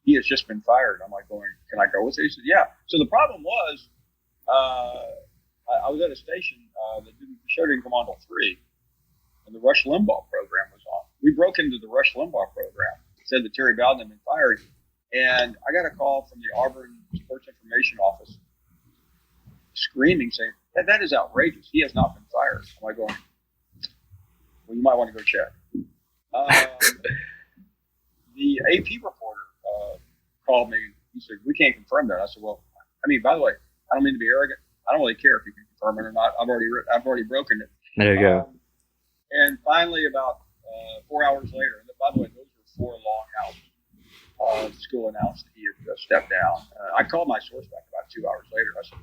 he has just been fired. I'm like, can I go with it? He said, yeah. So the problem was, I was at a station the show didn't come on till 3, and the Rush Limbaugh program was on. We broke into the Rush Limbaugh program. It said that Terry Bowden had been fired, and I got a call from the Auburn Sports Information Office screaming, saying, that is outrageous. He has not been fired. I'm like going, well, you might want to go check. The AP reporter called me. He said, we can't confirm that. I said, well, I mean, by the way, I don't mean to be arrogant. I don't really care if you can confirm it or not. I've already broken it. There you go. And finally, about 4 hours later, and by the way, those were 4 long hours. The school announced that he had stepped down. I called my source back about 2 hours later. I said,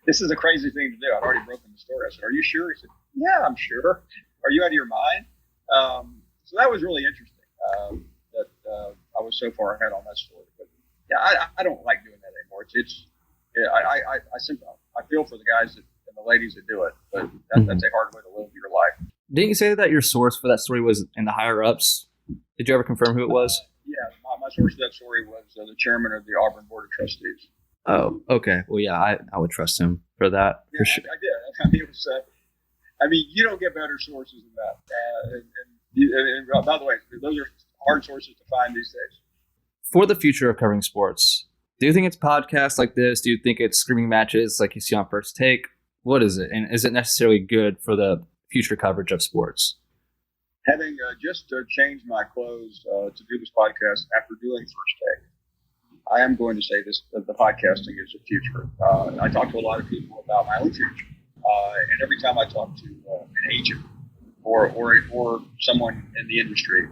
this is a crazy thing to do. I'd already broken the story. I said, are you sure? He said, yeah, I'm sure. Are you out of your mind? So that was really interesting that I was so far ahead on that story. But yeah, I don't like doing that anymore. I feel for the guys and the ladies that do it, but that's a hard way to live your life. Didn't you say that your source for that story was in the higher ups? Did you ever confirm who it was? Yeah, my source for that story was the chairman of the Auburn Board of Trustees. Oh, okay. Well, yeah, I would trust him for that. Yeah, for sure. I did. I mean, it was. You don't get better sources than that. And by the way, those are hard sources to find these days. For the future of covering sports, do you think it's podcasts like this? Do you think it's screaming matches like you see on First Take? What is it? And is it necessarily good for the future coverage of sports? Having just changed my clothes to do this podcast after doing First Take, I am going to say this: that the podcasting is the future. I talk to a lot of people about my own future, and every time I talk to an agent or someone in the industry,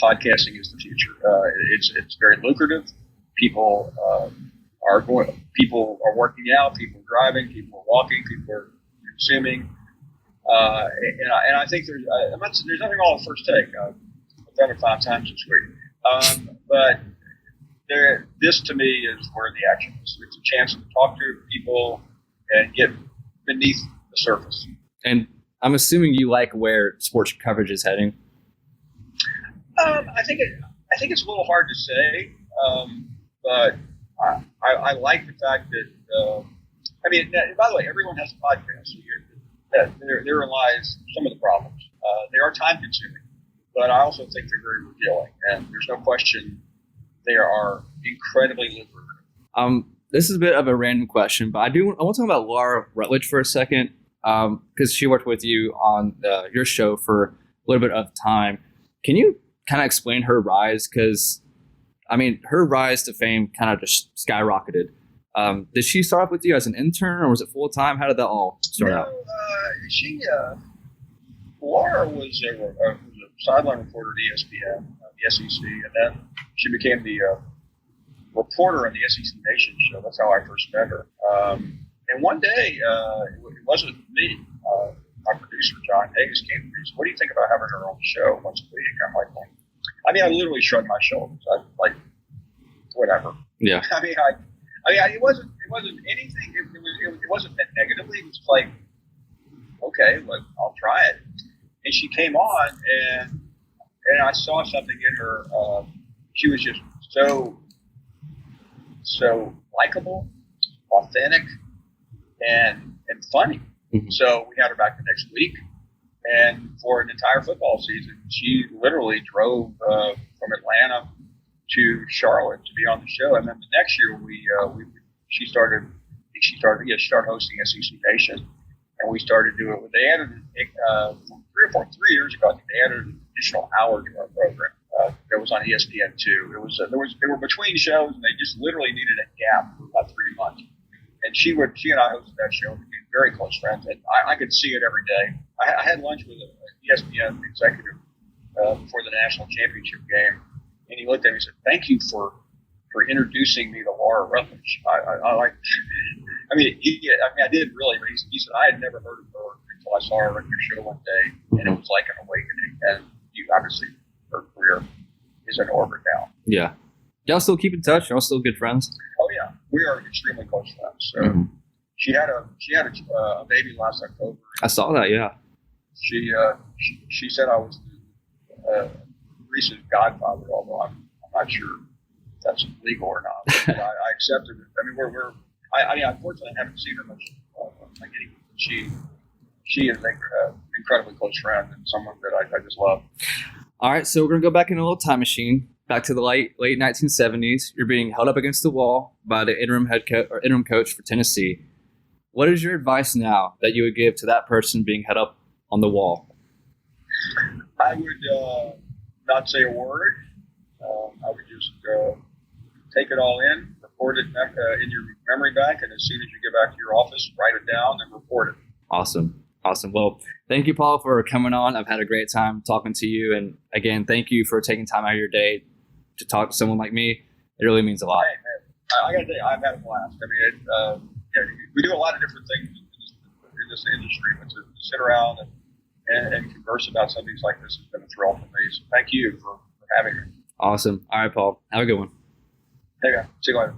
podcasting is the future. It's very lucrative. People are working out. People are driving. People are walking. People are consuming. And I think there's nothing wrong with First Take. I've done it 5 times this week, but this to me is where the action is. It's a chance to talk to people and get beneath the surface. And I'm assuming you like where sports coverage is heading. I think it's a little hard to say, but I like the fact that by the way, everyone has a podcast. So therein lies some of the problems. They are time consuming, but I also think they're very revealing, and there's no question they are incredibly lucrative. This is a bit of a random question, but I want to talk about Laura Rutledge for a second, because she worked with you on your show for a little bit of time. Can you kind of explain her rise? Because, I mean, her rise to fame kind of just skyrocketed. Did she start off with you as an intern, or was it full time? How did that all start out? Laura was a sideline reporter at ESPN, the SEC, and then she became the reporter on the SEC Nation show. That's how I first met her. And one day, it wasn't me. My producer, John Hayes, came to me and said, what do you think about having her on the show once a week? I'm like, well, I literally shrugged my shoulders. I like, whatever. Yeah. It wasn't anything. It wasn't meant negatively. It was like, okay, I'll try it. And she came on, and I saw something in her. She was just so likable, authentic, and funny. Mhm. So we had her back the next week, and for an entire football season, she literally drove from Atlanta to Charlotte to be on the show. And then the next year, she started hosting SEC Nation, and we started doing it. They added 3 years ago. I think they added an additional hour to our program. That was on ESPN2. They were between shows, and they just literally needed a gap for about 3 months. And she and I hosted that show and became very close friends. And I could see it every day. I had lunch with an ESPN executive before the national championship game, and he looked at me and said, "Thank you for introducing me to Laura Rutledge." I like. I mean, I did really, but he said I had never heard of her until I saw her on your show one day, and it was like an awakening. And obviously, her career is in orbit now. Yeah. Y'all still keep in touch? Y'all still good friends? Oh yeah, we are extremely close friends. So she had a baby last October. I saw that. Yeah. She said I was Reese's godfather, although I'm not sure if that's legal or not. But I accepted it. I mean, I unfortunately haven't seen her much. Like she is an incredibly close friend and someone that I just love. All right, so we're gonna go back in a little time machine, back to the late 1970s. You're being held up against the wall by the interim coach for Tennessee. What is your advice now that you would give to that person being held up on the wall? I would not say a word. I would just take it all in, report it in your memory bank, and as soon as you get back to your office, write it down and report it. Awesome. Well, thank you, Paul, for coming on. I've had a great time talking to you. And again, thank you for taking time out of your day to talk to someone like me. It really means a lot. Hey, man, I got to tell you, I've had a blast. I mean, we do a lot of different things in this industry, but to sit around and converse about something like this has been a thrill for me. So thank you for having me. Awesome. All right, Paul. Have a good one. Hey, man. See you later.